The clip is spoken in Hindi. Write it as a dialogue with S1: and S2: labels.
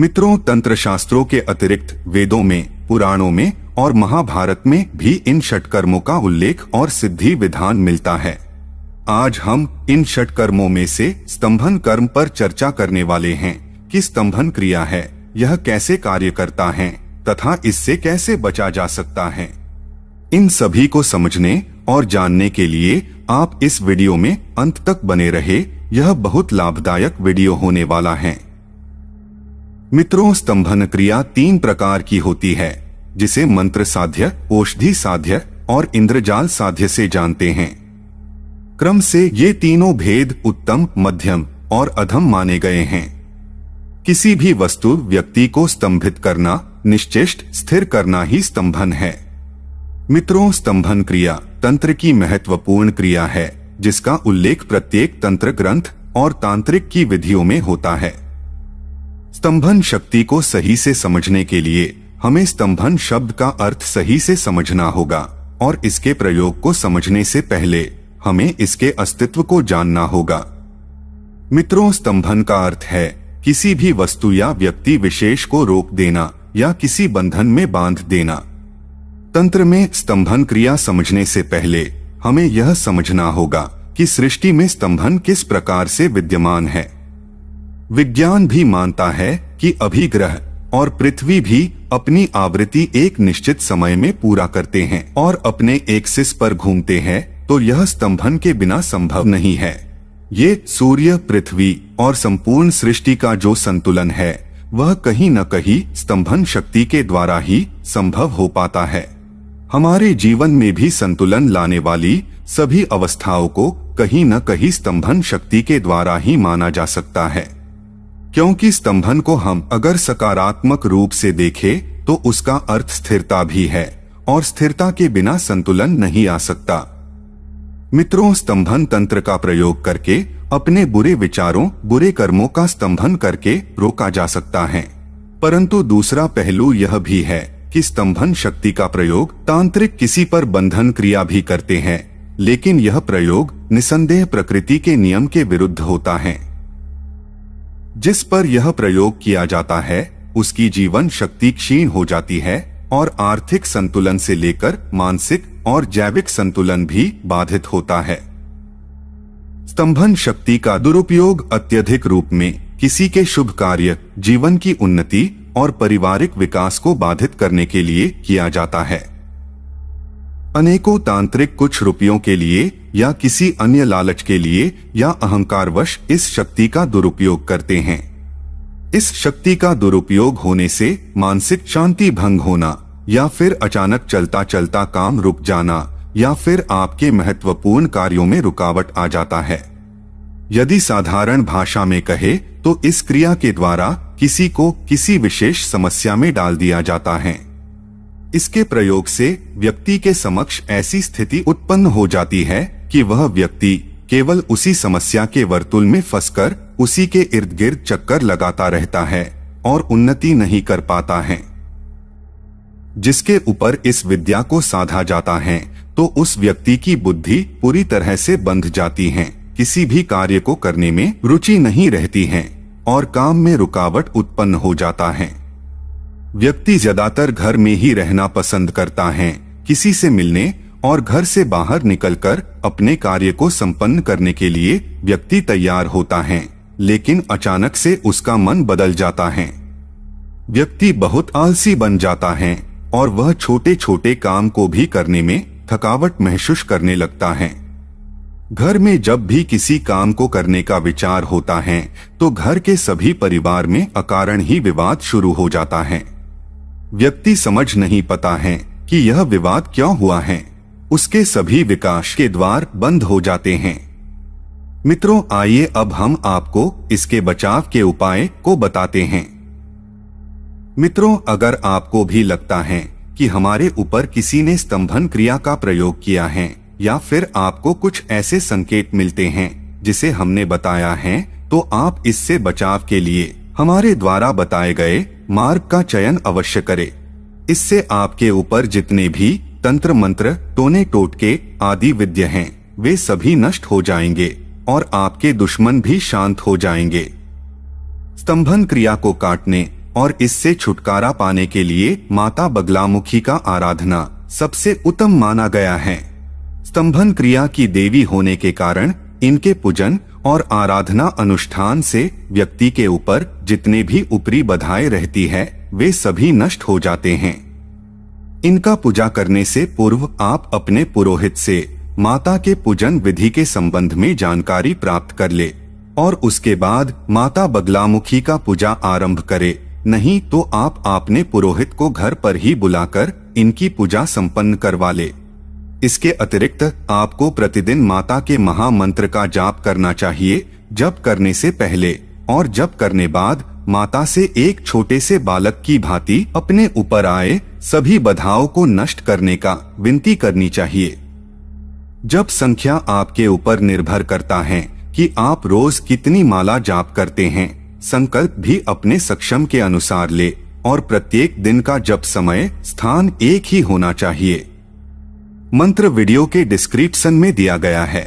S1: मित्रों, तंत्र शास्त्रों के अतिरिक्त वेदों में, पुराणों में और महाभारत में भी इन षटकर्मों का उल्लेख और सिद्धि विधान मिलता है। आज हम इन षटकर्मों में से स्तंभन कर्म पर चर्चा करने वाले हैं कि स्तंभन क्रिया है, यह कैसे कार्य करता है तथा इससे कैसे बचा जा सकता है। इन सभी को समझने और जानने के लिए आप इस वीडियो में अंत तक बने रहे। यह बहुत लाभदायक वीडियो होने वाला है। मित्रों, स्तंभन क्रिया 3 प्रकार की होती है, जिसे मंत्र साध्य, औषधि साध्य और इंद्रजाल साध्य से जानते हैं। क्रम से ये तीनों भेद उत्तम, मध्यम और अधम माने गए हैं। किसी भी वस्तु, व्यक्ति को स्तंभित करना, निश्चेष्ट स्थिर करना ही स्तंभन है। मित्रों, स्तंभन क्रिया तंत्र की महत्वपूर्ण क्रिया है, जिसका उल्लेख प्रत्येक तंत्र ग्रंथ और तांत्रिक की विधियों में होता है। स्तंभन शक्ति को सही से समझने के लिए हमें स्तंभन शब्द का अर्थ सही से समझना होगा और इसके प्रयोग को समझने से पहले हमें इसके अस्तित्व को जानना होगा। मित्रों, स्तंभन का अर्थ है किसी भी वस्तु या व्यक्ति विशेष को रोक देना या किसी बंधन में बांध देना। तंत्र में स्तंभन क्रिया समझने से पहले हमें यह समझना होगा कि सृष्टि में स्तंभन किस प्रकार से विद्यमान है। विज्ञान भी मानता है कि अभिग्रह और पृथ्वी भी अपनी आवृत्ति एक निश्चित समय में पूरा करते हैं और अपने एक्सिस पर घूमते हैं, तो यह स्तंभन के बिना संभव नहीं है। ये सूर्य, पृथ्वी और संपूर्ण सृष्टि का जो संतुलन है वह कहीं न कहीं स्तंभन शक्ति के द्वारा ही संभव हो पाता है। हमारे जीवन में भी संतुलन लाने वाली सभी अवस्थाओं को कहीं न कहीं स्तंभन शक्ति के द्वारा ही माना जा सकता है, क्योंकि स्तंभन को हम अगर सकारात्मक रूप से देखें तो उसका अर्थ स्थिरता भी है और स्थिरता के बिना संतुलन नहीं आ सकता। मित्रों, स्तंभन तंत्र का प्रयोग करके अपने बुरे विचारों, बुरे कर्मों का स्तंभन करके रोका जा सकता है। परंतु दूसरा पहलू यह भी है कि स्तंभन शक्ति का प्रयोग तांत्रिक किसी पर बंधन क्रिया भी करते हैं, लेकिन यह प्रयोग निसंदेह प्रकृति के नियम के विरुद्ध होता है। जिस पर यह प्रयोग किया जाता है उसकी जीवन शक्ति क्षीण हो जाती है और आर्थिक संतुलन से लेकर मानसिक और जैविक संतुलन भी बाधित होता है। स्तंभन शक्ति का दुरुपयोग अत्यधिक रूप में किसी के शुभ कार्य, जीवन की उन्नति और पारिवारिक विकास को बाधित करने के लिए किया जाता है। अनेकों तांत्रिक कुछ रुपयों के लिए या किसी अन्य लालच के लिए या अहंकारवश इस शक्ति का दुरुपयोग करते हैं। इस शक्ति का दुरुपयोग होने से मानसिक शांति भंग होना या फिर अचानक चलता चलता काम रुक जाना या फिर आपके महत्वपूर्ण कार्यों में रुकावट आ जाता है। यदि साधारण भाषा में कहे तो इस क्रिया के द्वारा किसी को किसी विशेष समस्या में डाल दिया जाता है। इसके प्रयोग से व्यक्ति के समक्ष ऐसी स्थिति उत्पन्न हो जाती है कि वह व्यक्ति केवल उसी समस्या के वर्तुल में फंसकर उसी के इर्द गिर्द चक्कर लगाता रहता है और उन्नति नहीं कर पाता है। जिसके ऊपर इस विद्या को साधा जाता है तो उस व्यक्ति की बुद्धि पूरी तरह से बंध जाती है, किसी भी कार्य को करने में रुचि नहीं रहती है और काम में रुकावट उत्पन्न हो जाता है। व्यक्ति ज्यादातर घर में ही रहना पसंद करता है, किसी से मिलने और घर से बाहर निकलकर अपने कार्य को संपन्न करने के लिए व्यक्ति तैयार होता है, लेकिन अचानक से उसका मन बदल जाता है। व्यक्ति बहुत आलसी बन जाता है और वह छोटे छोटे काम को भी करने में थकावट महसूस करने लगता है। घर में जब भी किसी काम को करने का विचार होता है तो घर के सभी परिवार में अकारण ही विवाद शुरू हो जाता है। व्यक्ति समझ नहीं पाता है कि यह विवाद क्यों हुआ है, उसके सभी विकास के द्वार बंद हो जाते हैं। मित्रों, आइए अब हम आपको इसके बचाव के उपाय को बताते हैं। मित्रों, अगर आपको भी लगता है कि हमारे ऊपर किसी ने स्तंभन क्रिया का प्रयोग किया है या फिर आपको कुछ ऐसे संकेत मिलते हैं जिसे हमने बताया है, तो आप इससे बचाव के लिए हमारे द्वारा बताए गए मार्ग का चयन अवश्य करें। इससे आपके ऊपर जितने भी तंत्र मंत्र, टोने टोटके आदि विद्या हैं वे सभी नष्ट हो जाएंगे और आपके दुश्मन भी शांत हो जाएंगे। स्तंभन क्रिया को काटने और इससे छुटकारा पाने के लिए माता बगलामुखी का आराधना सबसे उत्तम माना गया है। स्तंभन क्रिया की देवी होने के कारण इनके पूजन और आराधना अनुष्ठान से व्यक्ति के ऊपर जितने भी ऊपरी बाधाएं रहती है वे सभी नष्ट हो जाते हैं। इनका पूजा करने से पूर्व आप अपने पुरोहित से माता के पूजन विधि के संबंध में जानकारी प्राप्त कर ले और उसके बाद माता बगलामुखी का पूजा आरंभ करे, नहीं तो आप अपने पुरोहित को घर पर ही बुलाकर इनकी पूजा संपन्न करवा ले। इसके अतिरिक्त आपको प्रतिदिन माता के महामंत्र का जाप करना चाहिए, जप करने से पहले और जप करने बाद माता से एक छोटे से बालक की भांति अपने ऊपर आए सभी बाधाओं को नष्ट करने का विनती करनी चाहिए। जप संख्या आपके ऊपर निर्भर करता है कि आप रोज कितनी माला जाप करते हैं। संकल्प भी अपने सक्षम के अनुसार ले और प्रत्येक दिन का जप समय स्थान एक ही होना चाहिए। मंत्र वीडियो के डिस्क्रिप्शन में दिया गया है।